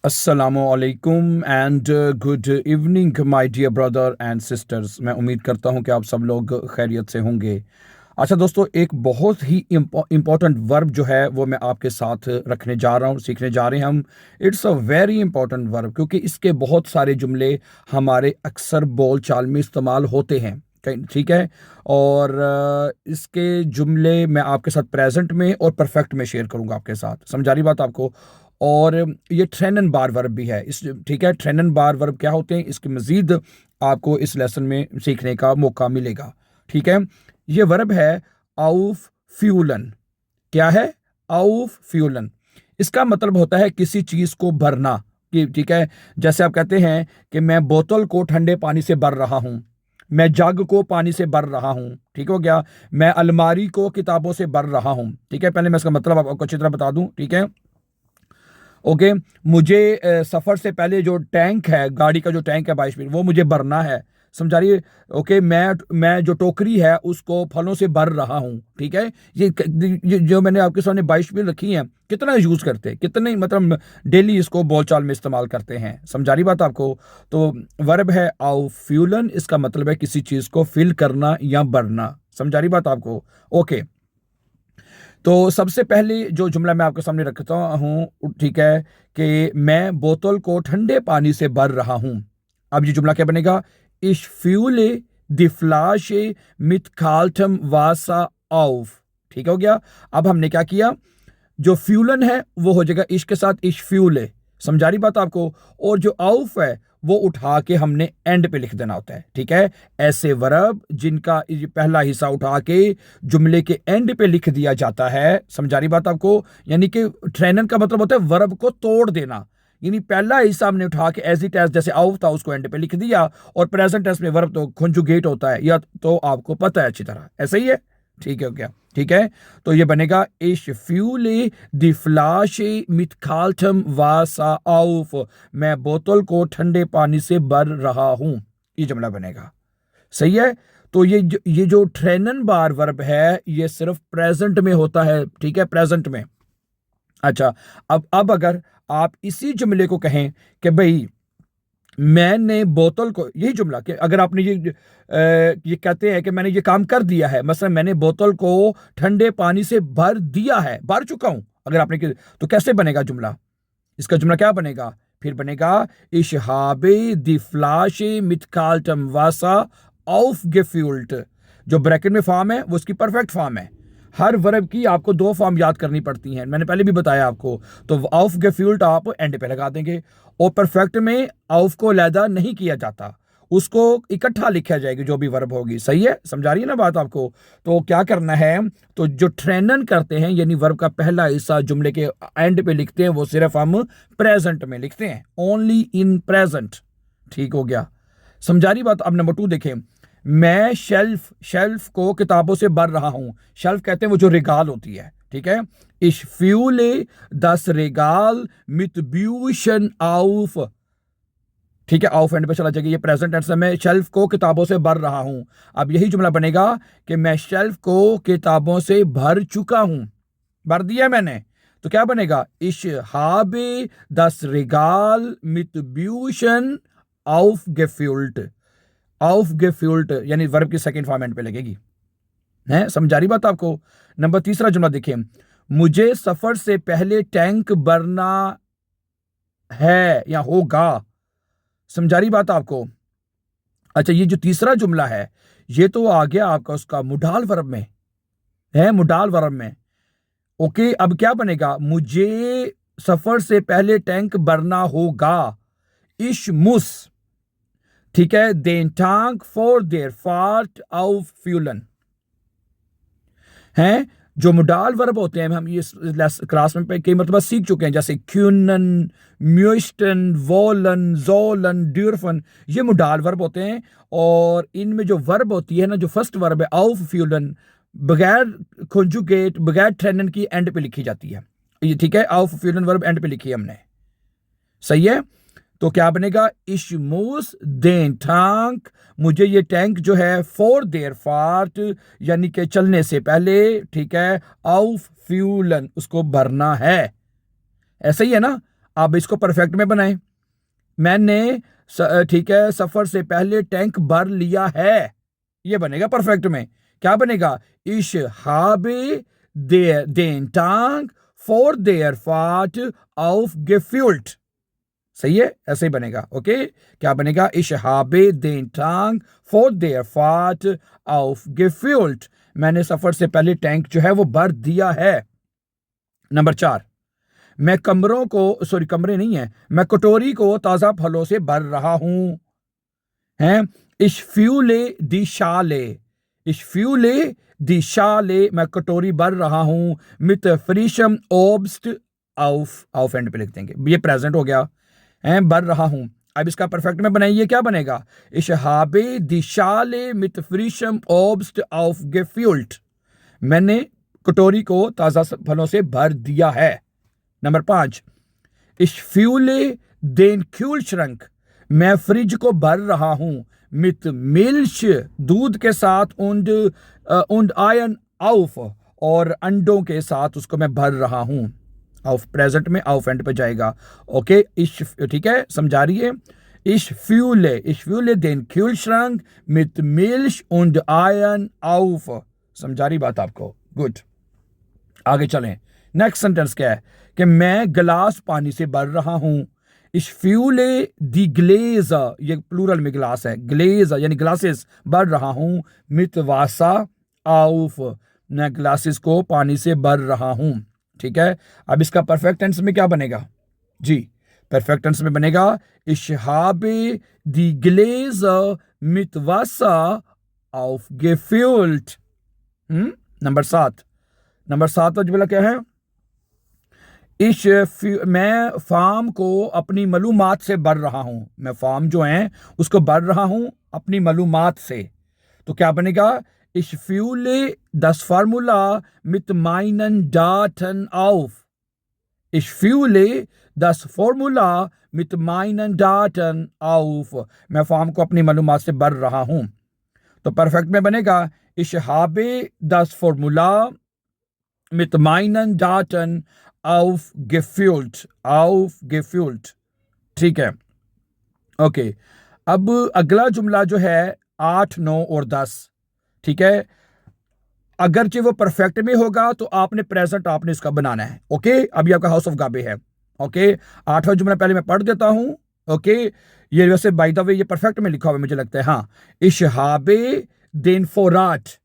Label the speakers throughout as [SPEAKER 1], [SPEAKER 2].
[SPEAKER 1] अस्सलामुअलैकुम and good evening my dear brother and sisters. मैं उम्मीद करता हूं कि आप सब लोग खैरियत से होंगे। अच्छा दोस्तों, एक बहुत ही इम्पॉर्टेंट वर्ब जो है वो मैं आपके साथ रखने जा रहा हूं, सीखने जा रहे हैं हम। It's a very important verb क्योंकि इसके बहुत सारे जुमले हमारे अक्सर बोल चाल में इस्तेमाल होते हैं। ठीक है। और इसके जुमले मैं आपके साथ प्रेजेंट में और परफेक्ट में शेयर करूंगा आपके साथ। समझा रही बात आपको? और ये ट्रेन एंड बार वर्ब भी है इस, ठीक है। ट्रेन एंड बार वर्ब क्या होते हैं, इसके मजीद आपको इस लेसन में सीखने का मौका मिलेगा। ठीक है। ये वर्ब है आउफ फ्यूलन। क्या है? आउफ फ्यूलन। इसका मतलब होता है किसी चीज को भरना। कि ठीक है, जैसे आप कहते हैं कि मैं बोतल को ठंडे पानी से भर रहा हूं, मैं जग को पानी से भर रहा हूं। ठीक हो गया। मैं अलमारी को किताबों से भर रहा हूं। ठीक है, पहले मैं इसका मतलब आपको अच्छी तरह बता दूं। ठीक है। ओके। मुझे सफर से पहले जो टैंक है, गाड़ी का जो टैंक है 22 फीट, वो मुझे भरना है। समझा रही है? ओके। मैं जो टोकरी है उसको फलों से भर रहा हूँ। ठीक है। ये जो मैंने आपके सामने 22 फीट रखी है, कितना यूज करते हैं, कितने मतलब डेली इसको बोलचाल में इस्तेमाल करते हैं। समझा रही बात आपको? तो वर्ब है आउ फ्यूलन। इसका मतलब है किसी चीज को फिल करना या भरना। समझा रही बात आपको? ओके। तो सबसे पहले जो जुमला मैं आपके सामने रखता हूँ, ठीक है, कि मैं बोतल को ठंडे पानी से भर रहा हूं। अब ये जुमला क्या बनेगा? इश फ्यूले द फ्लाशे मिथ खाल्टम वासा आउफ। ठीक हो गया। अब हमने क्या किया, जो फ्यूलन है वो हो जाएगा इश के साथ इश फ्यूले। समझा रही बात आपको? और जो आउफ है वो उठा के हमने एंड पे लिख देना होता है। ठीक है। ऐसे वर्ब जिनका ये पहला हिस्सा उठा के जुमले के एंड पे लिख दिया जाता है। समझा रही बात आपको? यानी कि ट्रेनर का मतलब होता है वर्ब को तोड़ देना। यानी पहला हिस्सा हमने उठा के एज इट एज जैसे आउफ था उसको एंड पे लिख दिया, और प्रेजेंट टेंस में वर्ब तो कंजुगेट होता है, या तो आपको पता है अच्छी तरह। ऐसा ही है? ठीक है क्या? ठीक है। तो ये बनेगा इश फ्यूले द फ्लाशे मिथ खाल्टम वासा आउफ। मैं बोतल को ठंडे पानी से भर रहा हूं। ये जुमला बनेगा। सही है। तो ये जो ट्रेनन बार वर्ब है ये सिर्फ प्रेजेंट में होता है। ठीक है, प्रेजेंट में। अच्छा। अब अगर आप इसी जुमले को कहें कि भाई मैंने बोतल को, यही जुमला कि अगर आपने ये कहते हैं कि मैंने ये काम कर दिया है, मतलब मैंने बोतल को ठंडे पानी से भर दिया है, भर चुका हूं, अगर आपने तो कैसे बनेगा जुमला? इसका जुमला क्या बनेगा? फिर बनेगा इशहाबे द फ्लाशे मिथकाल्टम वासा ऑफ गेफ्यूल्ट। जो ब्रैकेट में फॉर्म है वो उसकी परफेक्ट फॉर्म है। हर वर्ब की आपको दो फॉर्म याद करनी पड़ती हैं, मैंने पहले भी बताया आपको। तो ऑफ गेफ्यूल्ट आप एंड पे लगा देंगे, और परफेक्ट में ऑफ को अलहदा नहीं किया जाता, उसको इकट्ठा लिखा जाएगी जो भी वर्ब होगी। सही है? समझा रही है ना बात आपको? तो क्या करना है, तो जो ट्रेनन करते हैं यानी वर्ब का पहला हिस्सा जुमले के एंड पे लिखते हैं, वो सिर्फ हम प्रेजेंट में लिखते हैं, ओनली इन प्रेजेंट। ठीक हो गया। समझा रही बात? अब नंबर 2 देखें। मैं शेल्फ शेल्फ को किताबों से भर रहा हूं। शेल्फ कहते हैं वो जो रिगाल होती है। ठीक है। इश फ्यूले दस रिगाल मित ब्यूशन आउफ। ठीक है, ऑफ एंड पे चला जाएगा। ये प्रेजेंट टेंस है, मैं शेल्फ को किताबों से भर रहा हूं। अब यही जुमला बनेगा कि मैं शेल्फ को किताबों से भर चुका हूं, भर दिया मैंने। तो क्या बनेगा? इश हाबे दस रिगाल मित ब्यूशन आउफ गेफ्यूल्ट। आउफ गेफ्यूल्ट यानी वर्ब की सेकंड फॉर्म एंड पे लगेगी। है? समझा रही बात आपको? नंबर 3 जुमला देखिए। मुझे सफर से पहले टैंक भरना है या होगा। समझा रही बात आपको? अच्छा, ये जो तीसरा जुमला है ये तो आ गया आपका उसका मुडाल वर्ब में, है मुडाल वर्ब में। ओके। अब क्या बनेगा? मुझे सफर से पहले टैंक भरना होगा। इश मुस। ठीक है। Then tank for their fart of फ्यूलन। हैं? जो मुडाल वर्ब होते हैं हम ये क्लास में कई मतलब सीख चुके हैं, जैसे क्यूनन, म्यूस्टन, वोलन, जोलन, ड्यूरफन, ये मुडाल वर्ब होते हैं। और इनमें जो वर्ब होती है ना, जो फर्स्ट वर्ब है आउफ फ्यूलन, बगैर कंजुगेट, बगैर ट्रेनन की एंड पे लिखी जाती है। ये ठीक है, आउफ फ्यूलन वर्ब एंड पे लिखी है हमने। सही है। तो क्या बनेगा? इशमूस देन टैंक। मुझे ये टैंक जो है फॉर देयर फार्ट यानी कि चलने से पहले, ठीक है, ऑफ फ्यूलन उसको भरना है। ऐसा ही है ना? अब इसको परफेक्ट में बनाएं। मैंने ठीक है सफर से पहले टैंक भर लिया है, ये बनेगा परफेक्ट में। क्या बनेगा? इश habe den Tank for der Fahrt aufgefüllt। सही है, ऐसे ही बनेगा। ओके, क्या बनेगा? इश habe den Tank for der Fahrt aufgefüllt। मैंने सफर से पहले टैंक जो है वो भर दिया है। नंबर 4, मैं कमरे नहीं है, मैं कटोरी को ताजा फलों से भर रहा हूं। हैं, ich fülle die Schale, मैं कटोरी भर रहा हूं। mit frischem Obst auf and पे लिख देंगे, ये प्रेजेंट हो गया है, भर रहा हूं। अब इसका परफेक्ट में बनाइए, क्या बनेगा? ich habe die Schale mit frischem Obst aufgefüllt। मैंने कटोरी को ताजा फलों से भर दिया है। Number 5, ich fülle den Kühlschrank, मैं फ्रिज को भर रहा हूं। mit Milch, दूध के साथ, und Eiern auf, और अंडों के साथ उसको मैं भर रहा हूं। auf प्रेजेंट में auf एंड पे जाएगा। ओके, ठीक है, समझा रही है? ich fülle den Kühlschrank mit Milch und Eiern auf। समझा रही बात आपको? गुड, आगे चलें। नेक्स्ट सेंटेंस क्या है कि मैं गिलास पानी से भर रहा हूं। ich fülle die Gläser, ये प्लूरल में गिलास है, Gläser यानी ग्लासेस, भर रहा हूं। mit Wasser auf, मैं ग्लासेस को पानी से भर रहा हूं। ठीक है, अब इसका परफेक्ट टेंस में क्या बनेगा जी? परफेक्ट टेंस में बनेगा ich habe die Gläser mit Wasser aufgefüllt। Number 7 वाला क्या है? मैं फार्म को अपनी मालूमात से भर रहा हूं। मैं फार्म जो है उसको भर रहा हूं अपनी मालूमात से। तो क्या बनेगा? ich fülle das Formular mit meinen Daten auf। ich fülle das Formular mit meinen Daten auf। मैं फार्म को अपनी मालूमात से भर रहा हूं। तो परफेक्ट में बनेगा ich habe das Formular mit meinen Daten aufgefüllt। ठीक है, ओके। अब अगला जुमला जो है 8, 9 और 10, ठीक है, अगरचे वो परफेक्ट में होगा तो आपने प्रेजेंट आपने इसका बनाना है। ओके, अभी आपका हाउस ऑफ गाबे है। ओके, 8वां जुमला पहले मैं पढ़ देता हूं। ओके, ये वैसे बाय द वे ये परफेक्ट में लिखा हुआ है मुझे लगता है। हाँ, ich habe den Vorrat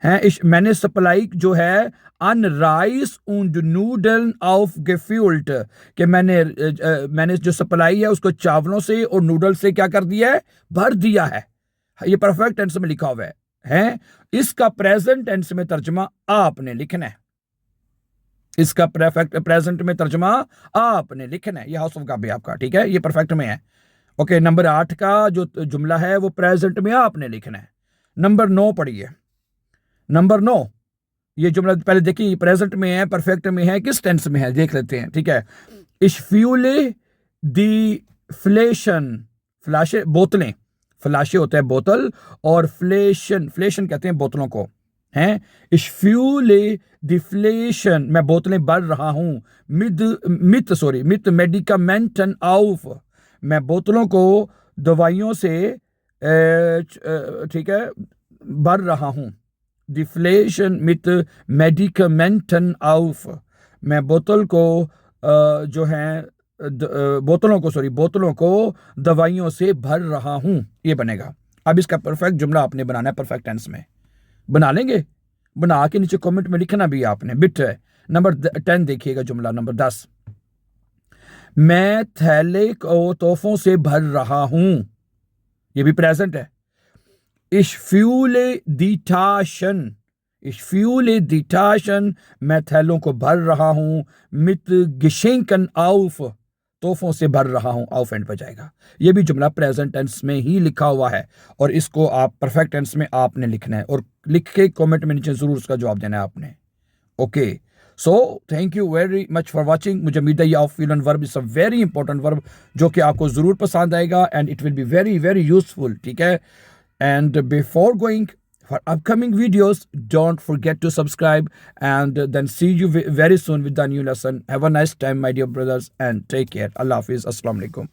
[SPEAKER 1] है, मैंने सप्लाई जो है अन राइस und नूडल aufgefüllt, कि मैंने जो सप्लाई है उसको चावलों से और नूडल से क्या कर दिया है? भर दिया है। ये परफेक्ट टेंस में लिखा हुआ है। इसका प्रेजेंट टेंस में तर्जुमा आपने लिखना है। इसका प्रेजेंट में तर्जुमा आपने लिखना है। ये हाउस ऑफ गाबे आपका, ठीक है, ये परफेक्ट में है। ओके, नंबर 8 का जो जुमला है वो प्रेजेंट में आपने लिखना है। नंबर 9 पढ़िए। नंबर 9, ये जुमला पहले देखिए प्रेजेंट में है, परफेक्ट में है, किस टेंस में है देख लेते हैं। ठीक है, ich fülle die Flaschen, फ्लाशे बोतलें, फ्लाशे होता है बोतल, और फ्लेशन कहते हैं बोतलों को, हैं। ich fülle die Flaschen, मैं बोतलें भर रहा हूं। mit Medikamenten auf, मैं बोतलों को दवाइयों से ठीक है भर रहा हूं। die Flaschen mit Medikamenten auf, मैं बोतलों को दवाइयों से भर रहा हूं। ये बनेगा। अब इसका परफेक्ट जुमला आपने बनाना है परफेक्ट टेंस में। बना लेंगे? बना के नीचे कमेंट में लिखना भी आपने। बिट है। नंबर 10 देखिएगा जुमला नंबर 10, मैं थैले को तोहफों से भर रहा हूं। ये भी प्रेजेंट है। ich fülle die Taschen, मैं थैलों को भर रहा हूं। mit Geschenken auf, तोहफों से भर रहा हूं, auf एंड पर जाएगा। ये भी जुमला प्रेजेंट टेंस में ही लिखा हुआ है, और इसको आप परफेक्ट टेंस में आपने लिखना है, और लिख के कमेंट में नीचे जरूर उसका जवाब देना है आपने। Okay, so thank you very much for watching. मुझे उम्मीद है ये of feel verb is a very important verb जो कि आपको जरूर पसंद आएगा, and it will be very very useful. ठीक है, and before going for upcoming videos. Don't forget to subscribe, and then see you very soon with the new lesson. Have a nice time, my dear brothers, and take care. Allah Hafiz. Assalamu alaikum.